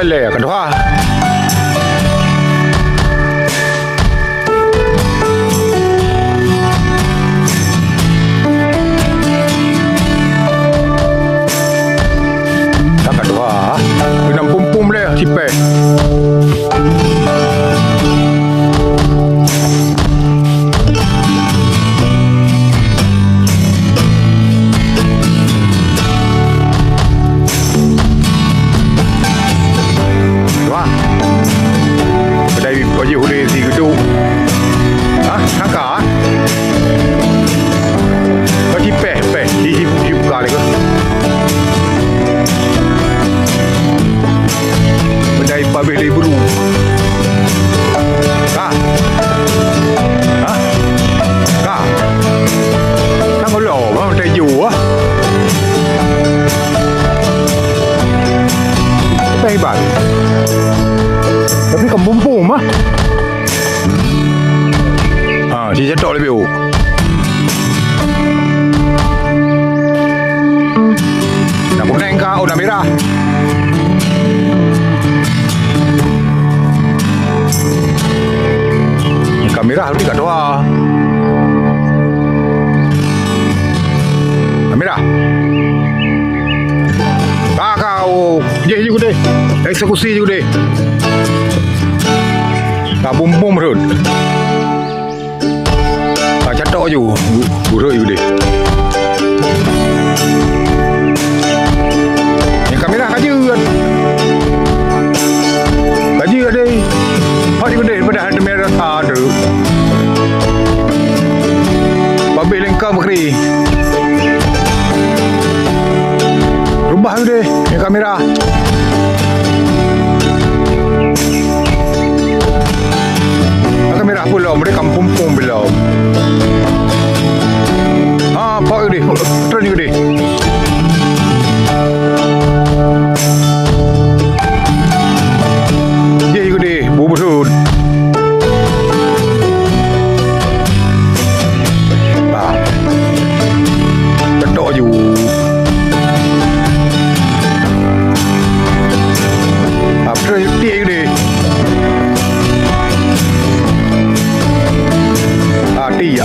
lele kedua. Tak kedua. Kena pum le sipe. Baju hulai si gedung. Kakak. Bagi peh di buka lagi. Berdai pabih libru. Kak. Kak. Nak kalau mau tak jauh Peh hebat. Tapi kampung pum si cetok lebih nak kuning kah nak merah yang merah lebih kat dua merah kau je juga deh eksekusi juga deh tak bum rut tak catok je buruk je deh yang kamera kaji ada hak juga deh pada ada merah ada pabih lengkap keri rubah je deh yang kamera merah belum, mereka kampung belum. Pak ni, tren ni. Dia juga deh, bubur. Ketok je. Tren dia juga deh. Dia